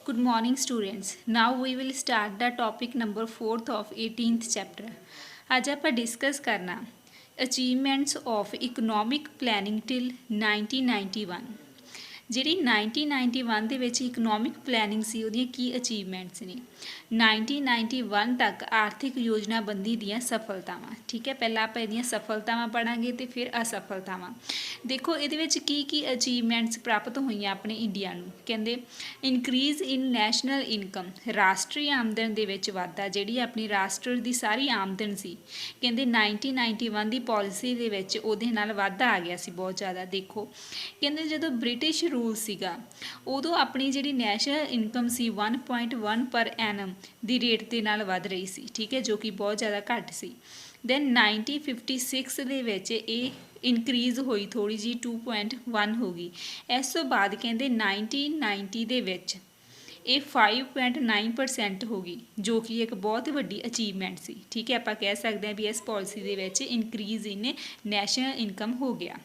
Good morning students. Now we will start the topic number 4th of 18th chapter. आज ਆਪਾਂ discuss करना achievements of economic planning till 1991। ਜਿਹੜੀ 1991 ਦੇ ਵਿੱਚ economic planning ਸੀ ਉਹਦੀਆਂ ਕੀ achievements ਨੇ 1991 ਤੱਕ ਆਰਥਿਕ ਯੋਜਨਾਬੰਦੀ ਦੀਆਂ ਸਫਲਤਾਵਾਂ। ਠੀਕ ਹੈ, ਪਹਿਲਾਂ ਆਪਾਂ ਇਹਦੀਆਂ ਸਫਲਤਾਵਾਂ ਪੜਾਂਗੇ ਤੇ ਫਿਰ ਅਸਫਲਤਾਵਾਂ। ਦੇਖੋ ਇਹਦੇ ਵਿੱਚ ਕੀ ਕੀ ਅਚੀਵਮੈਂਟਸ ਪ੍ਰਾਪਤ ਹੋਈਆਂ ਆਪਣੇ ਇੰਡੀਆ ਨੂੰ। ਕਹਿੰਦੇ ਇਨਕਰੀਜ਼ ਇਨ ਨੈਸ਼ਨਲ ਇਨਕਮ, ਰਾਸ਼ਟਰੀ ਆਮਦਨ ਦੇ ਵਿੱਚ ਵਾਧਾ, ਜਿਹੜੀ ਆਪਣੀ ਰਾਸ਼ਟਰ ਦੀ ਸਾਰੀ ਆਮਦਨ ਸੀ ਕਹਿੰਦੇ 1991 ਦੀ ਪਾਲਿਸੀ ਦੇ ਵਿੱਚ ਉਹਦੇ ਨਾਲ ਵਾਧਾ ਆ ਗਿਆ ਸੀ ਬਹੁਤ ਜ਼ਿਆਦਾ। ਦੇਖੋ ਕਹਿੰਦੇ ਜਦੋਂ ਬ੍ਰਿਟਿਸ਼ ਰੂਲ ਸੀਗਾ ਉਦੋਂ ਆਪਣੀ ਜਿਹੜੀ ਨੈਸ਼ਨਲ ਇਨਕਮ ਸੀ 1.1 ਪਰ ਐਨਮ ਦੀ ਰੇਟ ਦੇ ਨਾਲ ਵੱਧ ਰਹੀ ਸੀ। ਠੀਕ ਹੈ, ਜੋ ਕਿ ਬਹੁਤ ਜ਼ਿਆਦਾ ਘੱਟ ਸੀ। ਦੈਨ 1956 ਦੇ ਵਿੱਚ ਇਹ ਇਨਕਰੀਜ਼ ਹੋਈ ਥੋੜ੍ਹੀ ਜਿਹੀ 2.1 ਹੋ ਗਈ। ਇਸ ਤੋਂ ਬਾਅਦ ਕਹਿੰਦੇ 1990 ਦੇ ਵਿੱਚ ਇਹ 5.9% ਹੋ ਗਈ, ਜੋ ਕਿ ਇੱਕ ਬਹੁਤ ਵੱਡੀ ਅਚੀਵਮੈਂਟ ਸੀ। ਠੀਕ ਹੈ, ਆਪਾਂ ਕਹਿ ਸਕਦੇ ਹਾਂ ਵੀ ਇਸ ਪਾਲਿਸੀ ਦੇ ਵਿੱਚ ਇਨਕਰੀਜ਼ ਇਨ ਨੈਸ਼ਨਲ ਇਨਕਮ ਹੋ ਗਿਆ।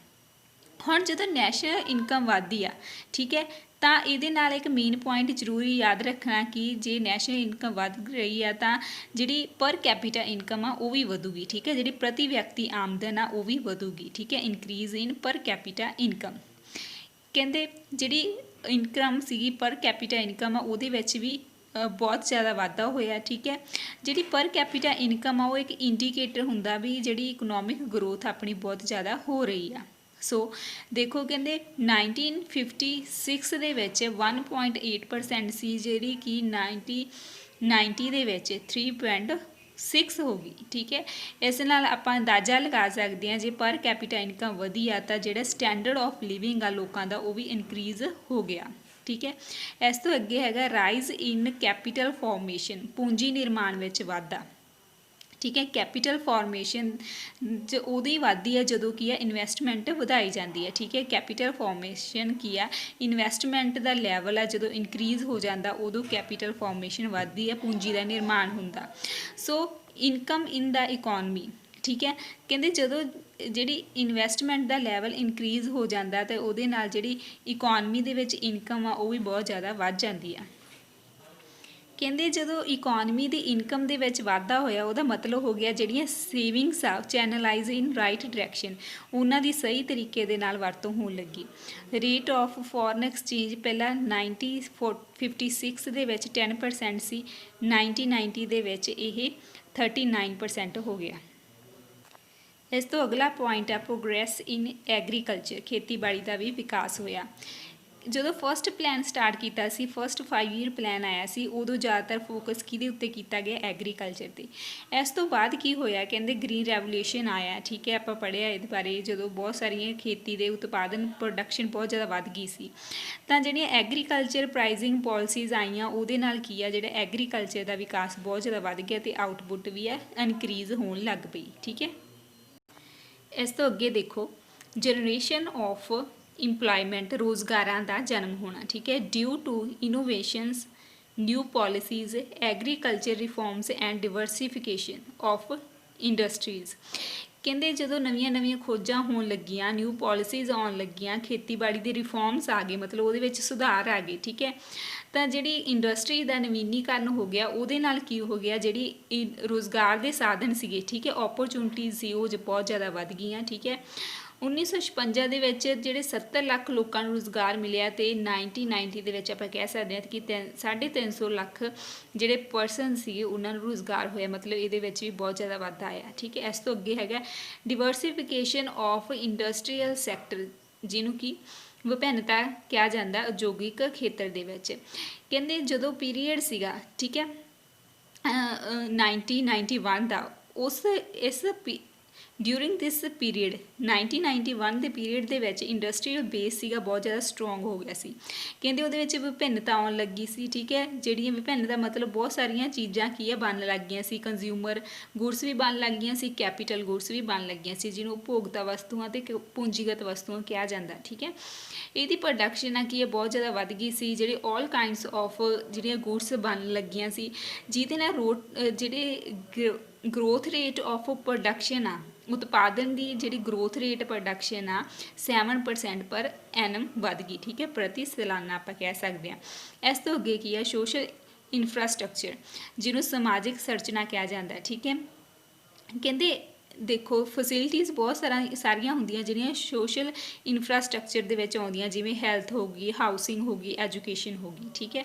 ਹੁਣ ਜਦੋਂ ਨੈਸ਼ਨਲ ਇਨਕਮ ਵੱਧਦੀ ਆ, ਠੀਕ ਹੈ, ਤਾਂ ਇਹਦੇ ਨਾਲ ਇੱਕ ਮੇਨ ਪੁਆਇੰਟ ਜ਼ਰੂਰੀ ਯਾਦ ਰੱਖਣਾ ਕਿ ਜੇ ਨੈਸ਼ਨਲ ਇਨਕਮ ਵੱਧ ਰਹੀ ਆ ਤਾਂ ਜਿਹੜੀ ਪਰ ਕੈਪੀਟਾ ਇਨਕਮ ਆ ਉਹ ਵੀ ਵਧੂਗੀ। ਠੀਕ ਹੈ, ਜਿਹੜੀ ਪ੍ਰਤੀ ਵਿਅਕਤੀ ਆਮਦਨ ਆ ਉਹ ਵੀ ਵਧੂਗੀ। ਠੀਕ ਹੈ, ਇਨਕਰੀਜ਼ ਇਨ ਪਰ ਕੈਪੀਟਾ ਇਨਕਮ। ਕਹਿੰਦੇ ਜਿਹੜੀ ਇਨਕਮ ਸੀਗੀ ਪਰ ਕੈਪੀਟਾ ਇਨਕਮ ਆ ਉਹਦੇ ਵਿੱਚ ਵੀ ਬਹੁਤ ਜ਼ਿਆਦਾ ਵਾਧਾ ਹੋਇਆ। ਠੀਕ ਹੈ, ਜਿਹੜੀ ਪਰ ਕੈਪੀਟਾ ਇਨਕਮ ਆ ਉਹ ਇੱਕ ਇੰਡੀਕੇਟਰ ਹੁੰਦਾ ਵੀ ਜਿਹੜੀ ਇਕਨੋਮਿਕ ਗਰੋਥ ਆਪਣੀ ਬਹੁਤ ਜ਼ਿਆਦਾ ਹੋ ਰਹੀ ਆ। ਸੋ ਦੇਖੋ ਕਹਿੰਦੇ 1956 ਦੇ ਵਿੱਚ 1.8% ਸੀ, ਜਿਹੜੀ ਕਿ 1990 ਦੇ ਵਿੱਚ 3.6 ਹੋ ਗਈ। ਠੀਕ ਹੈ, ਇਸ ਨਾਲ ਆਪਾਂ ਅੰਦਾਜ਼ਾ ਲਗਾ ਸਕਦੇ ਹਾਂ ਜੇ ਪਰ ਕੈਪੀਟਾ ਇਨਕਮ ਵਧੀ ਆ ਤਾਂ ਜਿਹੜਾ ਸਟੈਂਡਰਡ ਆਫ ਲਿਵਿੰਗ ਆ ਲੋਕਾਂ ਦਾ ਉਹ ਵੀ ਇਨਕਰੀਜ਼ ਹੋ ਗਿਆ। ਠੀਕ ਹੈ, ਇਸ ਤੋਂ ਅੱਗੇ ਹੈਗਾ ਰਾਈਜ਼ ਇਨ ਕੈਪੀਟਲ ਫਾਰਮੇਸ਼ਨ, ਪੂੰਜੀ ਨਿਰਮਾਣ ਵਿੱਚ ਵਾਧਾ। ਠੀਕ ਹੈ, ਕੈਪੀਟਲ ਫਾਰਮੇਸ਼ਨ ਉਦੋਂ ਹੀ ਵੱਧਦੀ ਹੈ ਜਦੋਂ ਕੀ ਹੈ ਇਨਵੈਸਟਮੈਂਟ ਵਧਾਈ ਜਾਂਦੀ ਹੈ। ਠੀਕ ਹੈ, ਕੈਪੀਟਲ ਫਾਰਮੇਸ਼ਨ ਕੀ ਆ, ਇਨਵੈਸਟਮੈਂਟ ਦਾ ਲੈਵਲ ਆ ਜਦੋਂ ਇਨਕਰੀਜ਼ ਹੋ ਜਾਂਦਾ ਉਦੋਂ ਕੈਪੀਟਲ ਫਾਰਮੇਸ਼ਨ ਵੱਧਦੀ ਹੈ, ਪੂੰਜੀ ਦਾ ਨਿਰਮਾਣ ਹੁੰਦਾ। ਸੋ ਇਨਕਮ ਇਨ ਦਾ ਇਕੋਨਮੀ। ਠੀਕ ਹੈ, ਕਹਿੰਦੇ ਜਦੋਂ ਜਿਹੜੀ ਇਨਵੈਸਟਮੈਂਟ ਦਾ ਲੈਵਲ ਇਨਕਰੀਜ਼ ਹੋ ਜਾਂਦਾ ਤਾਂ ਉਹਦੇ ਨਾਲ ਜਿਹੜੀ ਇਕੋਨਮੀ ਦੇ ਵਿੱਚ ਇਨਕਮ ਆ ਉਹ ਵੀ ਬਹੁਤ ਜ਼ਿਆਦਾ ਵੱਧ ਜਾਂਦੀ ਆ। ਕਹਿੰਦੇ ਜਦੋਂ ਇਕੋਨਮੀ ਦੀ ਇਨਕਮ ਦੇ ਵਿੱਚ ਵਾਧਾ ਹੋਇਆ ਉਹਦਾ ਮਤਲਬ ਹੋ ਗਿਆ ਜਿਹੜੀਆਂ ਸੇਵਿੰਗਸ ਆ ਚੈਨਲਾਈਜ਼ ਇਨ ਰਾਈਟ ਡਾਇਰੈਕਸ਼ਨ, ਉਹਨਾਂ ਦੀ ਸਹੀ ਤਰੀਕੇ ਦੇ ਨਾਲ ਵਰਤੋਂ ਹੋਣ ਲੱਗੀ। ਰੇਟ ਆਫ ਫੋਰਨ ਐਕਸਚੇਂਜ ਪਹਿਲਾਂ 1956 ਦੇ ਵਿੱਚ 10% ਸੀ, 1990 ਦੇ ਵਿੱਚ ਇਹ 39% ਹੋ ਗਿਆ। ਇਸ ਤੋਂ ਅਗਲਾ ਪੁਆਇੰਟ ਆ ਪ੍ਰੋਗਰੈਸ ਇਨ ਐਗਰੀਕਲਚਰ, ਖੇਤੀਬਾੜੀ ਦਾ ਵੀ ਵਿਕਾਸ ਹੋਇਆ। ਜਦੋਂ ਫਸਟ ਪਲਾਨ ਸਟਾਰਟ ਕੀਤਾ ਸੀ, ਫਸਟ 5 ਈਅਰ ਪਲਾਨ ਆਇਆ ਸੀ, ਉਦੋਂ ਜ਼ਿਆਦਾਤਰ ਫੋਕਸ ਕਿਹਦੇ ਉੱਤੇ ਕੀਤਾ ਗਿਆ, ਐਗਰੀਕਲਚਰ 'ਤੇ। ਇਸ ਤੋਂ ਬਾਅਦ ਕੀ ਹੋਇਆ, ਕਹਿੰਦੇ ਗ੍ਰੀਨ ਰੈਵੋਲਿਊਸ਼ਨ ਆਇਆ। ਠੀਕ ਹੈ, ਆਪਾਂ ਪੜ੍ਹਿਆ ਇਹਦੇ ਬਾਰੇ, ਜਦੋਂ ਬਹੁਤ ਸਾਰੀਆਂ ਖੇਤੀ ਦੇ ਉਤਪਾਦਨ ਪ੍ਰੋਡਕਸ਼ਨ ਬਹੁਤ ਜ਼ਿਆਦਾ ਵੱਧ ਗਈ ਸੀ ਤਾਂ ਜਿਹੜੀਆਂ ਐਗਰੀਕਲਚਰ ਪ੍ਰਾਈਜ਼ਿੰਗ ਪੋਲਿਸੀਜ਼ ਆਈਆਂ ਉਹਦੇ ਨਾਲ ਕੀ ਆ, ਜਿਹੜਾ ਐਗਰੀਕਲਚਰ ਦਾ ਵਿਕਾਸ ਬਹੁਤ ਜ਼ਿਆਦਾ ਵੱਧ ਗਿਆ ਅਤੇ ਆਊਟਪੁੱਟ ਵੀ ਹੈ ਇਨਕਰੀਜ਼ ਹੋਣ ਲੱਗ ਪਈ। ਠੀਕ ਹੈ, ਇਸ ਤੋਂ ਅੱਗੇ ਦੇਖੋ ਜਨਰੇਸ਼ਨ ਆਫ ਇੰਪਲੋਇਮੈਂਟ, ਰੋਜ਼ਗਾਰਾਂ ਦਾ ਜਨਮ ਹੋਣਾ। ਠੀਕ ਹੈ, due to innovations, new policies, agriculture reforms and diversification of industries. ਕਹਿੰਦੇ ਜਦੋਂ ਨਵੀਆਂ ਖੋਜਾਂ ਹੋਣ ਲੱਗੀਆਂ, ਨਿਊ ਪੋਲਿਸੀਜ਼ ਆਉਣ ਲੱਗੀਆਂ, ਖੇਤੀਬਾੜੀ ਦੇ ਰਿਫੋਰਮਸ ਆ ਗਏ, ਮਤਲਬ ਉਹਦੇ ਵਿੱਚ ਸੁਧਾਰ ਆ ਗਏ। ਠੀਕ ਹੈ, ਤਾਂ ਜਿਹੜੀ ਇੰਡਸਟਰੀ ਦਾ ਨਵੀਨੀਕਰਨ ਹੋ ਗਿਆ, ਉਹਦੇ ਨਾਲ ਕੀ ਹੋ ਗਿਆ, ਜਿਹੜੀ ਰੋਜ਼ਗਾਰ ਦੇ ਸਾਧਨ ਸੀਗੇ, ਠੀਕ ਹੈ, ਓਪਰਚੁਨਿਟੀਜ਼ ਸੀ ਉਹ ਬਹੁਤ ਜ਼ਿਆਦਾ ਵੱਧ ਗਈਆਂ। ਠੀਕ ਹੈ, 1956 ਦੇ ਵਿੱਚ ਜਿਹੜੇ 70 ਲੱਖ ਲੋਕਾਂ ਨੂੰ ਰੁਜ਼ਗਾਰ ਮਿਲਿਆ ਅਤੇ 1990 ਦੇ ਵਿੱਚ ਆਪਾਂ ਕਹਿ ਸਕਦੇ ਹਾਂ ਕਿ 350 ਲੱਖ ਜਿਹੜੇ ਪਰਸਨ ਸੀਗੇ ਉਹਨਾਂ ਨੂੰ ਰੁਜ਼ਗਾਰ ਹੋਇਆ, ਮਤਲਬ ਇਹਦੇ ਵਿੱਚ ਵੀ ਬਹੁਤ ਜ਼ਿਆਦਾ ਵਾਧਾ ਆਇਆ। ਠੀਕ ਹੈ, ਇਸ ਤੋਂ ਅੱਗੇ ਹੈਗਾ ਡਿਵਰਸੀਫਿਕੇਸ਼ਨ ਆਫ ਇੰਡਸਟਰੀਅਲ ਸੈਕਟਰ, ਜਿਹਨੂੰ ਕਿ ਵਿਭਿੰਨਤਾ ਕਿਹਾ ਜਾਂਦਾ ਉਦਯੋਗਿਕ ਖੇਤਰ ਦੇ ਵਿੱਚ। ਕਹਿੰਦੇ ਜਦੋਂ ਪੀਰੀਅਡ ਸੀਗਾ, ਠੀਕ ਹੈ, 1991 ਦਾ, ਇਸ ਡਿਊਰਿੰਗ ਦਿਸ ਪੀਰੀਅਡ 1991 ਦੇ ਪੀਰੀਅਡ ਦੇ ਵਿੱਚ ਇੰਡਸਟਰੀਅਲ ਬੇਸ ਸੀਗਾ ਬਹੁਤ ਜ਼ਿਆਦਾ ਸਟਰੋਂਗ ਹੋ ਗਿਆ ਸੀ। ਕਹਿੰਦੇ ਉਹਦੇ ਵਿੱਚ ਵਿਭਿੰਨਤਾ ਆਉਣ ਲੱਗੀ ਸੀ। ਠੀਕ ਹੈ, ਜਿਹੜੀਆਂ ਵਿਭਿੰਨਤਾ ਮਤਲਬ ਬਹੁਤ ਸਾਰੀਆਂ ਚੀਜ਼ਾਂ ਕੀ ਆ ਬਣਨ ਲੱਗ ਗਈਆਂ ਸੀ, ਕੰਜ਼ਿਊਮਰ ਗੁਡਸ ਵੀ ਬਣਨ ਲੱਗ ਗਈਆਂ ਸੀ, ਕੈਪੀਟਲ ਗੁਡਸ ਵੀ ਬਣਨ ਲੱਗੀਆਂ ਸੀ, ਜਿਹਨੂੰ ਉਪਭੋਗਤਾ ਵਸਤੂਆਂ ਅਤੇ ਪੂੰਜੀਗਤ ਵਸਤੂਆਂ ਕਿਹਾ ਜਾਂਦਾ। ਠੀਕ ਹੈ, ਇਹਦੀ ਪ੍ਰੋਡਕਸ਼ਨ ਆ ਕੀ ਹੈ ਬਹੁਤ ਜ਼ਿਆਦਾ ਵੱਧ ਗਈ ਸੀ, ਜਿਹੜੇ ਆਲ ਕਾਈਂਡਸ ਆਫ ਜਿਹੜੀਆਂ ਗੁਡਸ ਬਣਨ ਲੱਗੀਆਂ ਸੀ, ਜਿਹਦੇ ਨਾਲ ਜਿਹੜੇ ਗਰੋਥ ਰੇਟ ਆਫ ਪ੍ਰੋਡਕਸ਼ਨ ਆ, ਉਤਪਾਦਨ ਦੀ ਜਿਹੜੀ ਗਰੋਥ ਰੇਟ ਪ੍ਰੋਡਕਸ਼ਨ ਆ 7% ਪਰ ਐਨਮ ਵੱਧ ਗਈ, ਠੀਕ ਹੈ, ਪ੍ਰਤੀ ਸਾਲਾਨਾ ਆਪਾਂ ਕਹਿ ਸਕਦੇ ਹਾਂ। ਇਸ ਤੋਂ ਅੱਗੇ ਕੀ ਆ, ਸੋਸ਼ਲ ਇਨਫਰਾਸਟਰਕਚਰ, ਜਿਹਨੂੰ ਸਮਾਜਿਕ ਸੰਰਚਨਾ ਕਿਹਾ ਜਾਂਦਾ, ਠੀਕ ਹੈ। ਕਹਿੰਦੇ ਦੇਖੋ ਫੈਸਿਲਿਟੀਜ਼ ਬਹੁਤ ਸਾਰੀਆਂ ਹੁੰਦੀਆਂ ਜਿਹੜੀਆਂ ਸੋਸ਼ਲ ਇਨਫਰਾਸਟਰਕਚਰ ਦੇ ਵਿੱਚ ਆਉਂਦੀਆਂ, ਜਿਵੇਂ ਹੈਲਥ ਹੋ ਗਈ, ਹਾਊਸਿੰਗ ਹੋ ਗਈ, ਐਜੂਕੇਸ਼ਨ ਹੋ ਗਈ, ਠੀਕ ਹੈ।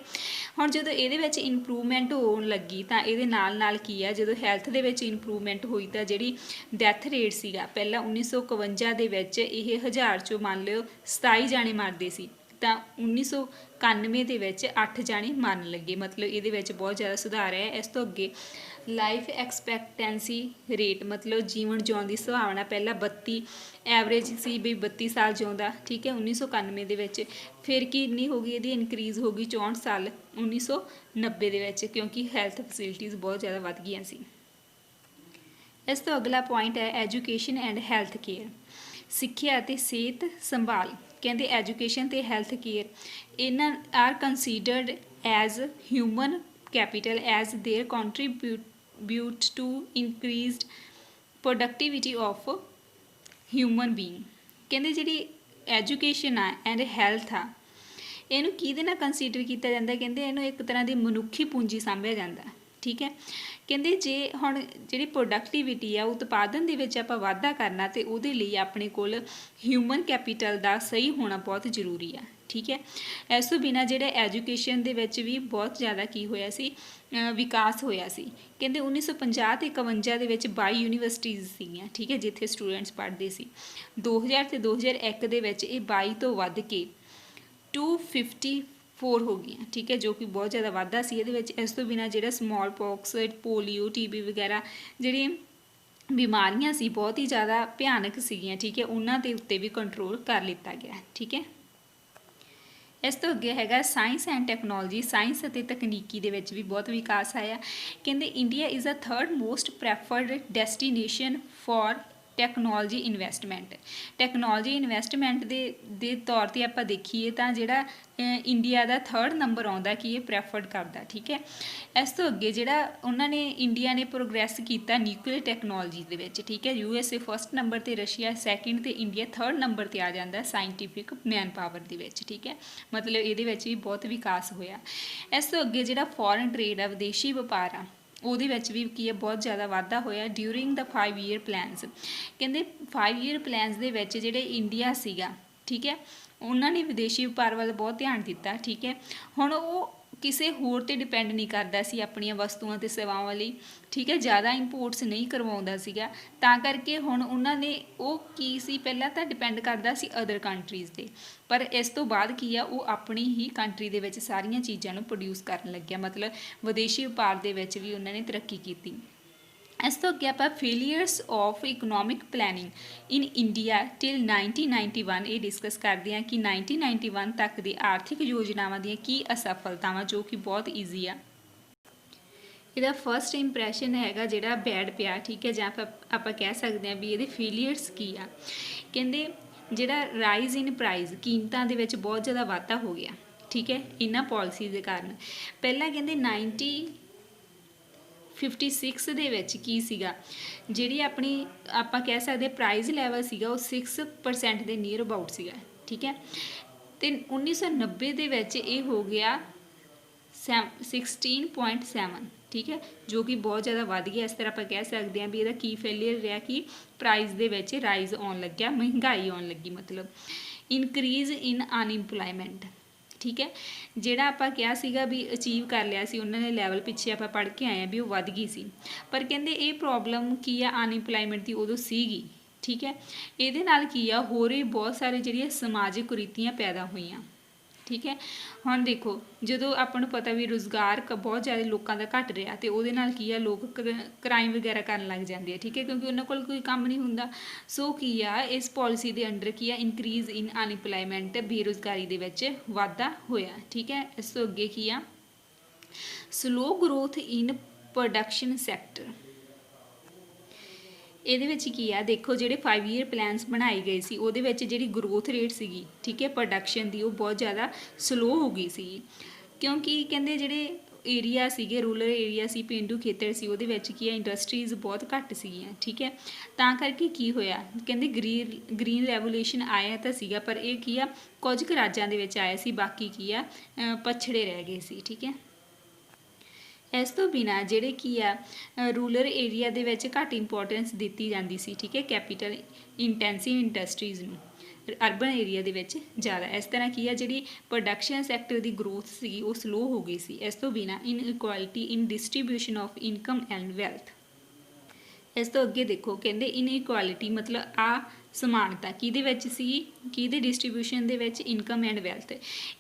ਹੁਣ ਜਦੋਂ ਇਹਦੇ ਵਿੱਚ ਇੰਪਰੂਵਮੈਂਟ ਹੋਣ ਲੱਗੀ ਤਾਂ ਇਹਦੇ ਨਾਲ ਨਾਲ ਕੀ ਆ, ਜਦੋਂ ਹੈਲਥ ਦੇ ਵਿੱਚ ਇੰਪਰੂਵਮੈਂਟ ਹੋਈ ਤਾਂ ਜਿਹੜੀ ਡੈਥ ਰੇਟ ਸੀਗਾ ਪਹਿਲਾਂ 1951 ਦੇ ਵਿੱਚ ਇਹ 1000 ਚੋਂ ਮੰਨ ਲਿਓ 27 ਜਾਣੇ ਮਰਦੇ ਸੀ, ਤਾਂ 1991 ਦੇ ਵਿੱਚ 8 ਜਾਣੇ ਮਰਨ ਲੱਗੇ, ਮਤਲਬ ਇਹਦੇ ਵਿੱਚ ਬਹੁਤ ਜ਼ਿਆਦਾ ਸੁਧਾਰ ਹੈ। ਇਸ ਤੋਂ ਅੱਗੇ ਲਾਈਫ ਐਕਸਪੈਕਟੈਂਸੀ ਰੇਟ, ਮਤਲਬ ਜੀਵਨ ਜਿਉਣ ਦੀ ਸੰਭਾਵਨਾ ਪਹਿਲਾਂ 32 ਐਵਰੇਜ ਸੀ ਵੀ 32 ਸਾਲ ਜਿਉਂਦਾ, ਠੀਕ ਹੈ, 1991 ਦੇ ਵਿੱਚ। ਫਿਰ ਕਿੰਨੀ ਹੋ ਗਈ, ਇਹਦੀ ਇਨਕਰੀਜ਼ ਹੋ ਗਈ 64 ਸਾਲ 1990 ਦੇ ਵਿੱਚ, ਕਿਉਂਕਿ ਹੈਲਥ ਫੈਸਿਲਿਟੀਜ਼ ਬਹੁਤ ਜ਼ਿਆਦਾ ਵੱਧ ਗਈਆਂ ਸੀ। ਇਸ ਤੋਂ ਅਗਲਾ ਪੁਆਇੰਟ ਹੈ ਐਜੂਕੇਸ਼ਨ ਐਂਡ ਹੈਲਥ ਕੇਅਰ, ਸਿੱਖਿਆ ਅਤੇ ਸਿਹਤ ਸੰਭਾਲ। ਕਹਿੰਦੇ ਐਜੂਕੇਸ਼ਨ ਅਤੇ ਹੈਲਥ ਕੇਅਰ ਇਹਨਾਂ are considered as human capital as there contribute to increased productivity of human being. ਕਹਿੰਦੇ ਜਿਹੜੀ ਐਜੂਕੇਸ਼ਨ ਆ ਐਂਡ ਹੈਲਥ ਆ, ਇਹਨੂੰ ਕਿਹਦੇ ਨਾਲ ਕੰਸੀਡਰ ਕੀਤਾ ਜਾਂਦਾ, ਕਹਿੰਦੇ ਇਹਨੂੰ ਇੱਕ ਤਰ੍ਹਾਂ ਦੀ ਮਨੁੱਖੀ ਪੂੰਜੀ ਸਮਝਿਆ ਜਾਂਦਾ, ਠੀਕ ਹੈ। ਕਹਿੰਦੇ ਜੇ ਹੁਣ ਜਿਹੜੀ ਪ੍ਰੋਡਕਟਿਵਿਟੀ ਆ ਉਤਪਾਦਨ ਦੇ ਵਿੱਚ ਆਪਾਂ ਵਾਧਾ ਕਰਨਾ ਤੇ ਉਹਦੇ ਲਈ ਆਪਣੇ ਕੋਲ ਹਿਊਮਨ ਕੈਪੀਟਲ ਦਾ ਸਹੀ ਹੋਣਾ ਬਹੁਤ ਜ਼ਰੂਰੀ ਆ, ਠੀਕ ਹੈ। ਇਸ ਤੋਂ ਬਿਨਾਂ ਜਿਹੜੇ ਐਜੂਕੇਸ਼ਨ ਦੇ ਵਿੱਚ ਵੀ ਬਹੁਤ ਜ਼ਿਆਦਾ ਕੀ ਹੋਇਆ ਸੀ, ਵਿਕਾਸ ਹੋਇਆ ਸੀ। ਕਹਿੰਦੇ 1950 ਤੇ 51 ਦੇ ਵਿੱਚ 22 ਯੂਨੀਵਰਸਿਟੀਜ਼ ਸੀਗੀਆਂ, ਠੀਕ ਹੈ, ਜਿੱਥੇ ਸਟੂਡੈਂਟਸ ਪੜ੍ਹਦੇ ਸੀ। 2000 ਤੇ 2001 ਦੇ ਵਿੱਚ ਇਹ 22 ਤੋਂ ਵੱਧ ਕੇ 254 ਹੋ ਗਈਆਂ, ਠੀਕ ਹੈ, ਜੋ ਕਿ ਬਹੁਤ ਜ਼ਿਆਦਾ ਵਾਧਾ ਸੀ ਇਹਦੇ ਵਿੱਚ। ਇਸ ਤੋਂ ਬਿਨਾਂ ਜਿਹੜਾ ਸਮਾਲ ਪੌਕਸ, ਪੋਲੀਓ, TB ਵਗੈਰਾ ਜਿਹੜੀਆਂ ਬਿਮਾਰੀਆਂ ਸੀ ਬਹੁਤ ਹੀ ਜ਼ਿਆਦਾ ਭਿਆਨਕ ਸੀਗੀਆਂ, ਠੀਕ ਹੈ, ਉਹਨਾਂ ਦੇ ਉੱਤੇ ਵੀ ਕੰਟਰੋਲ ਕਰ ਲਿੱਤਾ ਗਿਆ, ਠੀਕ ਹੈ। ਇਸ ਤੋਂ ਅੱਗੇ ਹੈਗਾ ਸਾਇੰਸ ਐਂਡ ਟੈਕਨੋਲੋਜੀ, ਸਾਇੰਸ ਅਤੇ ਤਕਨੀਕੀ ਦੇ ਵਿੱਚ ਵੀ ਬਹੁਤ ਵਿਕਾਸ ਆਇਆ। ਕਹਿੰਦੇ India is a 3rd most preferred destination for technology investment. Technology investment ਦੇ ਤੌਰ 'ਤੇ ਆਪਾਂ ਦੇਖੀਏ ਤਾਂ ਜਿਹੜਾ ਇੰਡੀਆ ਦਾ 3rd ਨੰਬਰ ਆਉਂਦਾ ਕਿ ਇਹ ਪ੍ਰੈਫਰਡ ਕਰਦਾ, ਠੀਕ ਹੈ। ਇਸ ਤੋਂ ਅੱਗੇ ਜਿਹੜਾ ਇੰਡੀਆ ਨੇ ਪ੍ਰੋਗਰੈਸ ਕੀਤਾ ਨਿਊਕਲੀਅਰ ਟੈਕਨੋਲੋਜੀ ਦੇ ਵਿੱਚ, ਠੀਕ ਹੈ। USA 1st ਨੰਬਰ 'ਤੇ, ਰਸ਼ੀਆ 2nd 'ਤੇ, ਇੰਡੀਆ 3rd ਨੰਬਰ 'ਤੇ ਆ ਜਾਂਦਾ ਸਾਇੰਟੀਫਿਕ ਮੈਨ ਪਾਵਰ ਦੇ ਵਿੱਚ, ਠੀਕ ਹੈ। ਮਤਲਬ ਇਹਦੇ ਵਿੱਚ ਵੀ ਬਹੁਤ ਵਿਕਾਸ ਹੋਇਆ। ਇਸ ਤੋਂ ਅੱਗੇ ਜਿਹੜਾ ਫੋਰਨ ਟਰੇਡ ਆ, ਵਿਦੇਸ਼ੀ ਵਪਾਰ ਆ, ਉਹਦੇ ਵਿੱਚ ਵੀ ਕੀ ਹੈ ਬਹੁਤ ਜ਼ਿਆਦਾ ਵਾਧਾ ਹੋਇਆ ਡਿਊਰਿੰਗ ਦਾ 5 ਈਅਰ ਪਲਾਨਸ। ਕਹਿੰਦੇ 5 ਈਅਰ ਪਲਾਨਸ ਦੇ ਵਿੱਚ ਜਿਹੜੇ ਇੰਡੀਆ ਸੀਗਾ, ਠੀਕ ਹੈ, ਉਹਨਾਂ ਨੇ ਵਿਦੇਸ਼ੀ ਵਪਾਰ ਵੱਲ ਬਹੁਤ ਧਿਆਨ ਦਿੱਤਾ, ਠੀਕ ਹੈ। ਹੁਣ ਉਹ ਕਿਸੇ ਹੋਰ 'ਤੇ ਡਿਪੈਂਡ ਨਹੀਂ ਕਰਦਾ ਸੀ ਆਪਣੀਆਂ ਵਸਤੂਆਂ ਅਤੇ ਸੇਵਾਵਾਂ ਲਈ, ਠੀਕ ਹੈ, ਜ਼ਿਆਦਾ ਇੰਪੋਰਟਸ ਨਹੀਂ ਕਰਵਾਉਂਦਾ ਸੀਗਾ। ਤਾਂ ਕਰਕੇ ਹੁਣ ਉਹਨਾਂ ਨੇ ਉਹ ਕੀ ਸੀ, ਪਹਿਲਾਂ ਤਾਂ ਡਿਪੈਂਡ ਕਰਦਾ ਸੀ ਅਦਰ ਕੰਟਰੀਜ਼ 'ਤੇ, ਪਰ ਇਸ ਤੋਂ ਬਾਅਦ ਕੀ ਆ ਉਹ ਆਪਣੀ ਹੀ ਕੰਟਰੀ ਦੇ ਵਿੱਚ ਸਾਰੀਆਂ ਚੀਜ਼ਾਂ ਨੂੰ ਪ੍ਰੋਡਿਊਸ ਕਰਨ ਲੱਗਿਆ, ਮਤਲਬ ਵਿਦੇਸ਼ੀ ਵਪਾਰ ਦੇ ਵਿੱਚ ਵੀ ਉਹਨਾਂ ਨੇ ਤਰੱਕੀ ਕੀਤੀ। ਇਸ ਤੋਂ ਅੱਗੇ ਆਪਾਂ failures of economic planning in India till 1991 ਇਹ ਡਿਸਕਸ ਕਰਦੇ ਹਾਂ ਕਿ 1991 ਤੱਕ ਦੀ ਆਰਥਿਕ ਯੋਜਨਾਵਾਂ ਦੀਆਂ ਕੀ ਅਸਫਲਤਾਵਾਂ, ਜੋ ਕਿ ਬਹੁਤ ਈਜ਼ੀ ਆ। ਇਹਦਾ ਫਸਟ ਇੰਪ੍ਰੈਸ਼ਨ ਹੈਗਾ ਜਿਹੜਾ ਬੈਡ ਪਿਆ, ਠੀਕ ਹੈ, ਜਾਂ ਆਪਾਂ ਕਹਿ ਸਕਦੇ ਹਾਂ ਵੀ ਇਹਦੇ ਫੇਲੀਅਰਸ ਕੀ ਆ। ਕਹਿੰਦੇ ਜਿਹੜਾ ਰਾਈਜ਼ ਇਨ ਪ੍ਰਾਈਜ਼, ਕੀਮਤਾਂ ਦੇ ਵਿੱਚ ਬਹੁਤ ਜ਼ਿਆਦਾ ਵਾਧਾ ਹੋ ਗਿਆ, ਠੀਕ ਹੈ, ਇਹਨਾਂ ਪੋਲਿਸੀਜ਼ ਦੇ ਕਾਰਨ। ਪਹਿਲਾਂ ਕਹਿੰਦੇ 1956 ਦੇ ਵਿੱਚ ਕੀ ਸੀਗਾ, ਜਿਹੜੀ ਆਪਾਂ ਕਹਿ ਸਕਦੇ ਪ੍ਰਾਈਜ਼ ਲੈਵਲ ਸੀਗਾ ਉਹ 6% ਦੇ ਨੀਅਰ ਅਬਾਊਟ ਸੀਗਾ, ਠੀਕ ਹੈ। ਅਤੇ 1990 ਦੇ ਵਿੱਚ ਇਹ ਹੋ ਗਿਆ 16.7, ਠੀਕ ਹੈ, ਜੋ ਕਿ ਬਹੁਤ ਜ਼ਿਆਦਾ ਵੱਧ ਗਿਆ। ਇਸ ਤਰ੍ਹਾਂ ਆਪਾਂ ਕਹਿ ਸਕਦੇ ਹਾਂ ਵੀ ਇਹਦਾ ਕੀ ਫੇਲੀਅਰ ਰਿਹਾ ਕਿ ਪ੍ਰਾਈਜ਼ ਦੇ ਵਿੱਚ ਰਾਈਜ਼ ਆਉਣ ਲੱਗਿਆ, ਮਹਿੰਗਾਈ ਆਉਣ ਲੱਗੀ, ਮਤਲਬ ਇਨਕਰੀਜ਼ ਇਨ ਅਨਇੰਪਲੋਇਮੈਂਟ, ਠੀਕ ਹੈ। ਜਿਹੜਾ ਆਪਾਂ ਕਿਹਾ ਸੀਗਾ ਵੀ ਅਚੀਵ ਕਰ ਲਿਆ ਸੀ ਉਹਨਾਂ ਨੇ ਲੈਵਲ, ਪਿੱਛੇ ਆਪਾਂ ਪੜ੍ਹ ਕੇ ਆਏ ਹਾਂ ਵੀ ਉਹ ਵੱਧ ਗਈ ਸੀ, ਪਰ ਕਹਿੰਦੇ ਇਹ ਪ੍ਰੋਬਲਮ ਕੀ ਆ ਅਨਇੰਪਲੋਇਮੈਂਟ ਦੀ ਉਦੋਂ ਸੀਗੀ, ਠੀਕ ਹੈ। ਇਹਦੇ ਨਾਲ ਕੀ ਆ ਹੋਰ ਵੀ ਬਹੁਤ ਸਾਰੇ ਜਿਹੜੀਆਂ ਸਮਾਜਿਕ ਕੁਰੀਤੀਆਂ ਪੈਦਾ ਹੋਈਆਂ, ਠੀਕ ਹੈ। ਹੁਣ ਦੇਖੋ ਜਦੋਂ ਆਪਾਂ ਨੂੰ ਪਤਾ ਵੀ ਰੁਜ਼ਗਾਰ ਬਹੁਤ ਜ਼ਿਆਦਾ ਲੋਕਾਂ ਦਾ ਘੱਟ ਰਿਹਾ ਅਤੇ ਉਹਦੇ ਨਾਲ ਕੀ ਆ ਲੋਕ ਕ੍ਰਾਈਮ ਵਗੈਰਾ ਕਰਨ ਲੱਗ ਜਾਂਦੇ ਆ, ਠੀਕ ਹੈ, ਕਿਉਂਕਿ ਉਹਨਾਂ ਕੋਲ ਕੋਈ ਕੰਮ ਨਹੀਂ ਹੁੰਦਾ। ਸੋ ਕੀ ਆ ਇਸ ਪੋਲਿਸੀ ਦੇ ਅੰਡਰ ਕੀ ਆ ਇਨਕਰੀਜ਼ ਇਨ ਅਨਇੰਪਲੋਇਮੈਂਟ, ਬੇਰੁਜ਼ਗਾਰੀ ਦੇ ਵਿੱਚ ਵਾਧਾ ਹੋਇਆ, ਠੀਕ ਹੈ। ਇਸ ਤੋਂ ਅੱਗੇ ਕੀ ਆ ਸਲੋ ਗਰੋਥ ਇਨ ਪ੍ਰੋਡਕਸ਼ਨ ਸੈਕਟਰ। ਇਹਦੇ ਵਿੱਚ ਕੀ ਆ ਦੇਖੋ ਜਿਹੜੇ 5 ਈਅਰ ਪਲਾਨਸ ਬਣਾਏ ਗਏ ਸੀ ਉਹਦੇ ਵਿੱਚ ਜਿਹੜੀ ਗਰੋਥ ਰੇਟ ਸੀਗੀ, ਠੀਕ ਹੈ, ਪ੍ਰੋਡਕਸ਼ਨ ਦੀ ਉਹ ਬਹੁਤ ਜ਼ਿਆਦਾ ਸਲੋ ਹੋ ਗਈ ਸੀ, ਕਿਉਂਕਿ ਕਹਿੰਦੇ ਜਿਹੜੇ ਏਰੀਆ ਸੀਗੇ, ਰੂਰਲ ਏਰੀਆ ਸੀ, ਪੇਂਡੂ ਖੇਤਰ ਸੀ, ਉਹਦੇ ਵਿੱਚ ਕੀ ਹੈ ਇੰਡਸਟਰੀਜ਼ ਬਹੁਤ ਘੱਟ ਸੀਗੀਆਂ, ਠੀਕ ਹੈ। ਤਾਂ ਕਰਕੇ ਕੀ ਹੋਇਆ, ਕਹਿੰਦੇ ਗ੍ਰੀਨ ਰੈਵੋਲੂਸ਼ਨ ਆਇਆ ਤਾਂ ਸੀਗਾ, ਪਰ ਇਹ ਕੀ ਆ ਕੁਝ ਕੁ ਰਾਜਾਂ ਦੇ ਵਿੱਚ ਆਇਆ ਸੀ, ਬਾਕੀ ਕੀ ਆ ਪਛੜੇ ਰਹਿ ਗਏ ਸੀ, ਠੀਕ ਹੈ। ਇਸ ਤੋਂ ਬਿਨਾਂ ਜਿਹੜੇ ਕੀ ਆ ਰੂਰਲ ਏਰੀਆ ਦੇ ਵਿੱਚ ਘੱਟ ਇੰਪੋਰਟੈਂਸ ਦਿੱਤੀ ਜਾਂਦੀ ਸੀ, ਠੀਕ ਹੈ, ਕੈਪੀਟਲ ਇੰਟੈਂਸਿਵ ਇੰਡਸਟਰੀਜ਼ ਨੂੰ, ਅਰਬਨ ਏਰੀਆ ਦੇ ਵਿੱਚ ਜ਼ਿਆਦਾ। ਇਸ ਤਰ੍ਹਾਂ ਕੀ ਆ ਜਿਹੜੀ ਪ੍ਰੋਡਕਸ਼ਨ ਸੈਕਟਰ ਦੀ ਗਰੋਥ ਸੀਗੀ ਉਹ ਸਲੋ ਹੋ ਗਈ ਸੀ। ਇਸ ਤੋਂ ਬਿਨਾਂ inequality in distribution of income and wealth. ਇਸ ਤੋਂ ਅੱਗੇ ਦੇਖੋ, ਕਹਿੰਦੇ ਇਨਇਕੁਆਲਿਟੀ ਮਤਲਬ ਆ ਸਮਾਨਤਾ ਕਿਹਦੇ ਵਿੱਚ ਸੀ, ਕਿਹਦੇ ਡਿਸਟਰੀਬਿਊਸ਼ਨ ਦੇ ਵਿੱਚ, ਇਨਕਮ ਐਂਡ ਵੈਲਥ।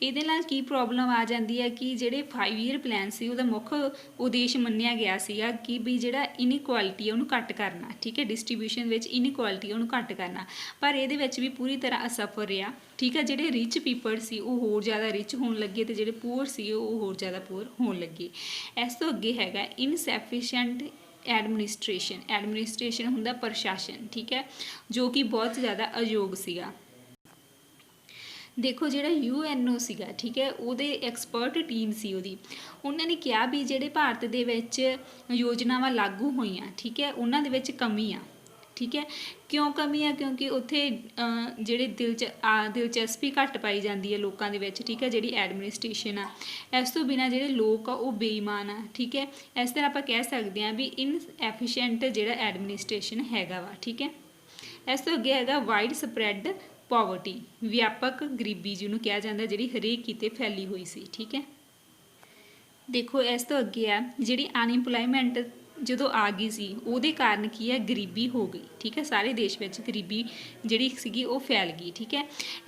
ਇਹਦੇ ਨਾਲ ਕੀ ਪ੍ਰੋਬਲਮ ਆ ਜਾਂਦੀ ਹੈ ਕਿ ਜਿਹੜੇ 5 ਈਅਰ ਪਲਾਨ ਸੀ ਉਹਦਾ ਮੁੱਖ ਉਦੇਸ਼ ਮੰਨਿਆ ਗਿਆ ਸੀਗਾ ਕਿ ਵੀ ਜਿਹੜਾ ਇਨਇਕੁਆਲਿਟੀ ਹੈ ਉਹਨੂੰ ਘੱਟ ਕਰਨਾ, ਠੀਕ ਹੈ, ਡਿਸਟਰੀਬਿਊਸ਼ਨ ਵਿੱਚ ਇਨਇਕੁਆਲਿਟੀ ਉਹਨੂੰ ਘੱਟ ਕਰਨਾ, ਪਰ ਇਹਦੇ ਵਿੱਚ ਵੀ ਪੂਰੀ ਤਰ੍ਹਾਂ ਅਸਫਲ ਰਿਹਾ, ਠੀਕ ਹੈ। ਜਿਹੜੇ ਰਿਚ ਪੀਪਲ ਸੀ ਉਹ ਹੋਰ ਜ਼ਿਆਦਾ ਰਿਚ ਹੋਣ ਲੱਗੇ ਅਤੇ ਜਿਹੜੇ ਪੂਅਰ ਸੀ ਉਹ ਹੋਰ ਜ਼ਿਆਦਾ ਪੂਅਰ ਹੋਣ ਲੱਗੇ। ਇਸ ਤੋਂ ਅੱਗੇ ਹੈਗਾ ਇਨਸੈਫੀਸ਼ੈਂਟ ਐਡਮਿਨਿਸਟ੍ਰੇਸ਼ਨ ਹੁੰਦਾ ਪ੍ਰਸ਼ਾਸਨ, ਠੀਕ ਹੈ, ਜੋ ਕਿ ਬਹੁਤ ਜ਼ਿਆਦਾ ਅਯੋਗ ਸੀਗਾ। ਦੇਖੋ ਜਿਹੜਾ UNO ਸੀਗਾ, ਠੀਕ ਹੈ, ਉਹਦੇ ਐਕਸਪਰਟ ਟੀਮ ਸੀ ਉਹਦੀ, ਉਹਨਾਂ ਨੇ ਕਿਹਾ ਵੀ ਜਿਹੜੇ ਭਾਰਤ ਦੇ ਵਿੱਚ ਯੋਜਨਾਵਾਂ ਲਾਗੂ ਹੋਈਆਂ, ਠੀਕ ਹੈ, ਉਹਨਾਂ ਦੇ ਵਿੱਚ ਕਮੀ ਆ, ਠੀਕ ਹੈ। ਕਿਉਂ ਕਮੀ ਆ, ਕਿਉਂਕਿ ਉੱਥੇ ਜਿਹੜੇ ਦਿਲਚਸਪੀ ਘੱਟ ਪਾਈ ਜਾਂਦੀ ਹੈ ਲੋਕਾਂ ਦੇ ਵਿੱਚ, ਠੀਕ ਹੈ, ਜਿਹੜੀ ਐਡਮਿਨਿਸਟ੍ਰੇਸ਼ਨ ਆ। ਇਸ ਤੋਂ ਬਿਨਾਂ ਜਿਹੜੇ ਲੋਕ ਆ ਉਹ ਬੇਈਮਾਨ ਆ, ਠੀਕ ਹੈ। ਇਸ ਤਰ੍ਹਾਂ ਆਪਾਂ ਕਹਿ ਸਕਦੇ ਹਾਂ ਵੀ ਇਨਐਫੀਸ਼ੀਐਂਟ ਜਿਹੜਾ ਐਡਮਿਨਿਸਟ੍ਰੇਸ਼ਨ ਹੈਗਾ ਵਾ, ਠੀਕ ਹੈ। ਇਸ ਤੋਂ ਅੱਗੇ ਹੈਗਾ ਵਾਈਡ ਸਪਰੈਡ ਪੋਵਰਟੀ, ਵਿਆਪਕ ਗਰੀਬੀ ਜਿਹਨੂੰ ਕਿਹਾ ਜਾਂਦਾ, ਜਿਹੜੀ ਹਰੇਕ ਕਿਤੇ ਫੈਲੀ ਹੋਈ ਸੀ, ਠੀਕ ਹੈ। ਦੇਖੋ ਇਸ ਤੋਂ ਅੱਗੇ ਆ ਜਿਹੜੀ ਅਨਇੰਪਲੋਇਮੈਂਟ ਜਦੋਂ ਆ ਗਈ ਸੀ ਉਹਦੇ ਕਾਰਨ ਕੀ ਹੈ ਗਰੀਬੀ ਹੋ ਗਈ, ਠੀਕ ਹੈ, ਸਾਰੇ ਦੇਸ਼ ਵਿੱਚ ਗਰੀਬੀ ਜਿਹੜੀ ਸੀਗੀ ਉਹ ਫੈਲ ਗਈ, ਠੀਕ ਹੈ।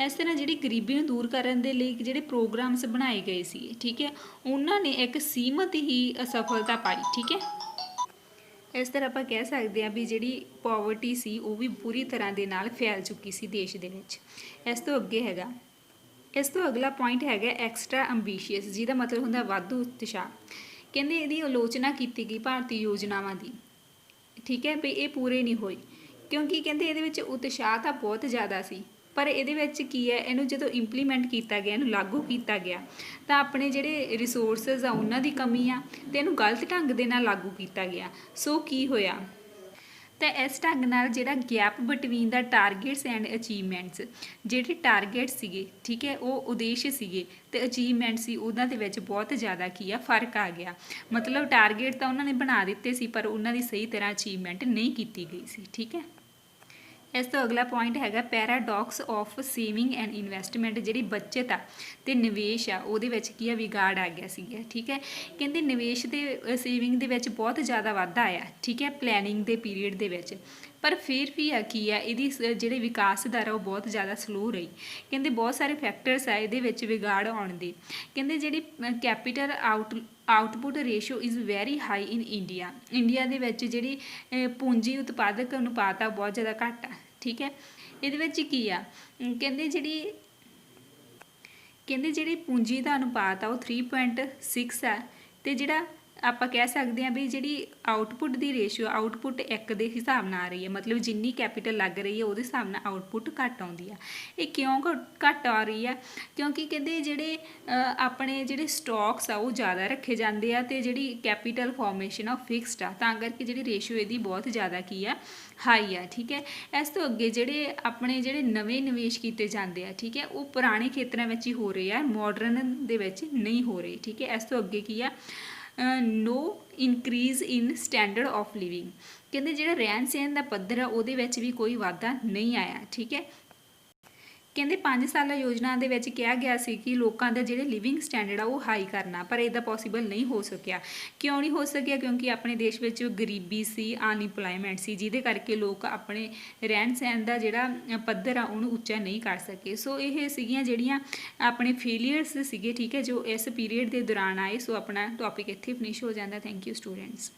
ਇਸ ਤਰ੍ਹਾਂ ਜਿਹੜੀ ਗਰੀਬੀ ਨੂੰ ਦੂਰ ਕਰਨ ਦੇ ਲਈ ਜਿਹੜੇ ਪ੍ਰੋਗਰਾਮਸ ਬਣਾਏ ਗਏ ਸੀ, ਠੀਕ ਹੈ, ਉਹਨਾਂ ਨੇ ਇੱਕ ਸੀਮਤ ਹੀ ਅਸਫਲਤਾ ਪਾਈ, ਠੀਕ ਹੈ। ਇਸ ਤਰ੍ਹਾਂ ਆਪਾਂ ਕਹਿ ਸਕਦੇ ਹਾਂ ਵੀ ਜਿਹੜੀ ਪੋਵਰਟੀ ਸੀ ਉਹ ਵੀ ਪੂਰੀ ਤਰ੍ਹਾਂ ਦੇ ਨਾਲ ਫੈਲ ਚੁੱਕੀ ਸੀ ਦੇਸ਼ ਦੇ ਵਿੱਚ। ਇਸ ਤੋਂ ਅੱਗੇ ਹੈਗਾ, ਇਸ ਤੋਂ ਅਗਲਾ ਪੁਆਇੰਟ ਹੈਗਾ ਐਕਸਟਰਾ ਅੰਬੀਸ਼ੀਅਸ, ਜਿਹਦਾ ਮਤਲਬ ਹੁੰਦਾ ਵਾਧੂ ਉਤਸ਼ਾਹ। ਕਹਿੰਦੇ ਇਹਦੀ ਆਲੋਚਨਾ ਕੀਤੀ ਗਈ ਭਾਰਤੀ ਯੋਜਨਾਵਾਂ ਦੀ, ਠੀਕ ਹੈ, ਵੀ ਇਹ ਪੂਰੇ ਨਹੀਂ ਹੋਏ, ਕਿਉਂਕਿ ਕਹਿੰਦੇ ਇਹਦੇ ਵਿੱਚ ਉਤਸ਼ਾਹ ਤਾਂ ਬਹੁਤ ਜ਼ਿਆਦਾ ਸੀ, ਪਰ ਇਹਦੇ ਵਿੱਚ ਕੀ ਹੈ, ਇਹਨੂੰ ਜਦੋਂ ਇੰਪਲੀਮੈਂਟ ਕੀਤਾ ਗਿਆ, ਇਹਨੂੰ ਲਾਗੂ ਕੀਤਾ ਗਿਆ, ਤਾਂ ਆਪਣੇ ਜਿਹੜੇ ਰਿਸੋਰਸਿਸ ਆ ਉਹਨਾਂ ਦੀ ਕਮੀ ਆ ਅਤੇ ਇਹਨੂੰ ਗਲਤ ਢੰਗ ਦੇ ਨਾਲ ਲਾਗੂ ਕੀਤਾ ਗਿਆ। ਸੋ ਕੀ ਹੋਇਆ, ਤਾਂ ਇਸ ਢੰਗ ਨਾਲ ਜਿਹੜਾ gap between the targets and achievements, ਜਿਹੜੇ ਟਾਰਗੇਟ ਸੀਗੇ, ਠੀਕ ਹੈ, ਉਹ ਉਦੇਸ਼ ਸੀਗੇ ਅਤੇ ਅਚੀਵਮੈਂਟ ਸੀ, ਉਹਨਾਂ ਦੇ ਵਿੱਚ ਬਹੁਤ ਜ਼ਿਆਦਾ ਕੀ ਆ ਫਰਕ ਆ ਗਿਆ। ਮਤਲਬ ਟਾਰਗੇਟ ਤਾਂ ਉਹਨਾਂ ਨੇ ਬਣਾ ਦਿੱਤੇ ਸੀ, ਪਰ ਉਹਨਾਂ ਦੀ ਸਹੀ ਤਰ੍ਹਾਂ ਅਚੀਵਮੈਂਟ ਨਹੀਂ ਕੀਤੀ ਗਈ ਸੀ, ਠੀਕ ਹੈ। ਇਸ ਤੋਂ ਅਗਲਾ ਪੁਆਇੰਟ ਹੈਗਾ ਪੈਰਾਡੌਕਸ ਆਫ ਸੇਵਿੰਗ ਐਂਡ ਇਨਵੈਸਟਮੈਂਟ, ਜਿਹੜੀ ਬੱਚਤ ਆ ਅਤੇ ਨਿਵੇਸ਼ ਆ ਉਹਦੇ ਵਿੱਚ ਕੀ ਆ ਵਿਗਾੜ ਆ ਗਿਆ ਸੀਗਾ, ਠੀਕ ਹੈ। ਕਹਿੰਦੇ ਨਿਵੇਸ਼ ਦੇ ਸੇਵਿੰਗ ਦੇ ਵਿੱਚ ਬਹੁਤ ਜ਼ਿਆਦਾ ਵਾਧਾ ਆਇਆ, ਠੀਕ ਹੈ, ਪਲੈਨਿੰਗ ਦੇ ਪੀਰੀਅਡ ਦੇ ਵਿੱਚ, ਪਰ ਫਿਰ ਵੀ ਆ ਕੀ ਆ ਇਹਦੀ ਜਿਹੜੀ ਵਿਕਾਸ ਦਰ ਆ ਉਹ ਬਹੁਤ ਜ਼ਿਆਦਾ ਸਲੋ ਰਹੀ। ਕਹਿੰਦੇ ਬਹੁਤ ਸਾਰੇ ਫੈਕਟਰਸ ਆ ਇਹਦੇ ਵਿੱਚ ਵਿਗਾੜ ਆਉਣ ਦੇ। ਕਹਿੰਦੇ ਜਿਹੜੀ capital output ratio is very high in India, India ਦੇ ਵਿੱਚ ਜਿਹੜੀ ਪੂੰਜੀ ਉਤਪਾਦਕ ਅਨੁਪਾਤ ਆ ਬਹੁਤ ਜ਼ਿਆਦਾ ਘੱਟ ਆ, ਠੀਕ ਹੈ। ਇਹਦੇ ਵਿੱਚ ਕੀ ਆ, ਕਹਿੰਦੇ ਜਿਹੜੀ ਪੂੰਜੀ ਦਾ ਅਨੁਪਾਤ ਆ ਉਹ 3.6 ਆ, ਅਤੇ ਜਿਹੜਾ ਆਪਾਂ ਕਹਿ ਸਕਦੇ ਹਾਂ ਵੀ ਜਿਹੜੀ ਆਊਟਪੁੱਟ ਦੀ ਰੇਸ਼ੀਓ ਆਊਟਪੁੱਟ 1 ਦੇ ਹਿਸਾਬ ਨਾਲ ਆ ਰਹੀ ਹੈ, ਮਤਲਬ ਜਿੰਨੀ ਕੈਪੀਟਲ ਲੱਗ ਰਹੀ ਹੈ ਉਹਦੇ ਹਿਸਾਬ ਨਾਲ ਆਊਟਪੁੱਟ ਘੱਟ ਆਉਂਦੀ ਆ। ਇਹ ਕਿਉਂ ਘੱਟ ਆ ਰਹੀ ਆ, ਕਿਉਂਕਿ ਕਹਿੰਦੇ ਜਿਹੜੇ ਆਪਣੇ ਜਿਹੜੇ ਸਟਾਕਸ ਆ ਉਹ ਜ਼ਿਆਦਾ ਰੱਖੇ ਜਾਂਦੇ ਆ ਅਤੇ ਜਿਹੜੀ ਕੈਪੀਟਲ ਫਾਰਮੇਸ਼ਨ ਆ ਉਹ ਫਿਕਸਡ ਆ, ਤਾਂ ਕਰਕੇ ਜਿਹੜੀ ਰੇਸ਼ੀਓ ਇਹਦੀ ਬਹੁਤ ਜ਼ਿਆਦਾ ਕੀ ਆ ਹਾਈ ਆ, ਠੀਕ ਹੈ। ਇਸ ਤੋਂ ਅੱਗੇ ਜਿਹੜੇ ਨਵੇਂ ਨਿਵੇਸ਼ ਕੀਤੇ ਜਾਂਦੇ ਆ, ਠੀਕ ਹੈ, ਉਹ ਪੁਰਾਣੇ ਖੇਤਰਾਂ ਵਿੱਚ ਹੀ ਹੋ ਰਹੇ ਆ, ਮਾਡਰਨ ਦੇ ਵਿੱਚ ਨਹੀਂ ਹੋ ਰਹੇ, ਠੀਕ ਹੈ। ਇਸ ਤੋਂ ਅੱਗੇ ਕੀ ਆ no increase in standard of living, ਕਹਿੰਦੇ ਜਿਹੜਾ ਰਹਿਣ ਸਹਿਣ ਦਾ ਪੱਧਰ ਆ ਉਹਦੇ ਵਿੱਚ ਵੀ ਕੋਈ ਵਾਧਾ ਨਹੀਂ ਆਇਆ, ਠੀਕ ਹੈ। ਕਹਿੰਦੇ 5 ਸਾਲਾ ਯੋਜਨਾ ਦੇ ਵਿੱਚ ਕਿਹਾ ਗਿਆ ਸੀ ਕਿ ਲੋਕਾਂ ਦਾ ਜਿਹੜੇ ਲਿਵਿੰਗ ਸਟੈਂਡਰਡ ਆ ਉਹ ਹਾਈ ਕਰਨਾ, ਪਰ ਇਹਦਾ ਪੋਸੀਬਲ ਨਹੀਂ ਹੋ ਸਕਿਆ। ਕਿਉਂ ਨਹੀਂ ਹੋ ਸਕਿਆ, ਕਿਉਂਕਿ ਆਪਣੇ ਦੇਸ਼ ਵਿੱਚ ਗਰੀਬੀ ਸੀ, ਅਨਇੰਪਲੋਇਮੈਂਟ ਸੀ, ਜਿਹਦੇ ਕਰਕੇ ਲੋਕ ਆਪਣੇ ਰਹਿਣ ਸਹਿਣ ਦਾ ਜਿਹੜਾ ਪੱਧਰ ਆ ਉਹਨੂੰ ਉੱਚਾ ਨਹੀਂ ਕਰ ਸਕੇ। ਸੋ ਇਹ ਸੀਗੀਆਂ ਜਿਹੜੀਆਂ ਆਪਣੇ ਫੇਲੀਅਰਸ ਸੀਗੇ, ਠੀਕ ਹੈ, ਜੋ ਇਸ ਪੀਰੀਅਡ ਦੇ ਦੌਰਾਨ ਆਏ। ਸੋ ਆਪਣਾ ਟੌਪਿਕ ਇੱਥੇ ਫਿਨਿਸ਼ ਹੋ ਜਾਂਦਾ। Thank you students.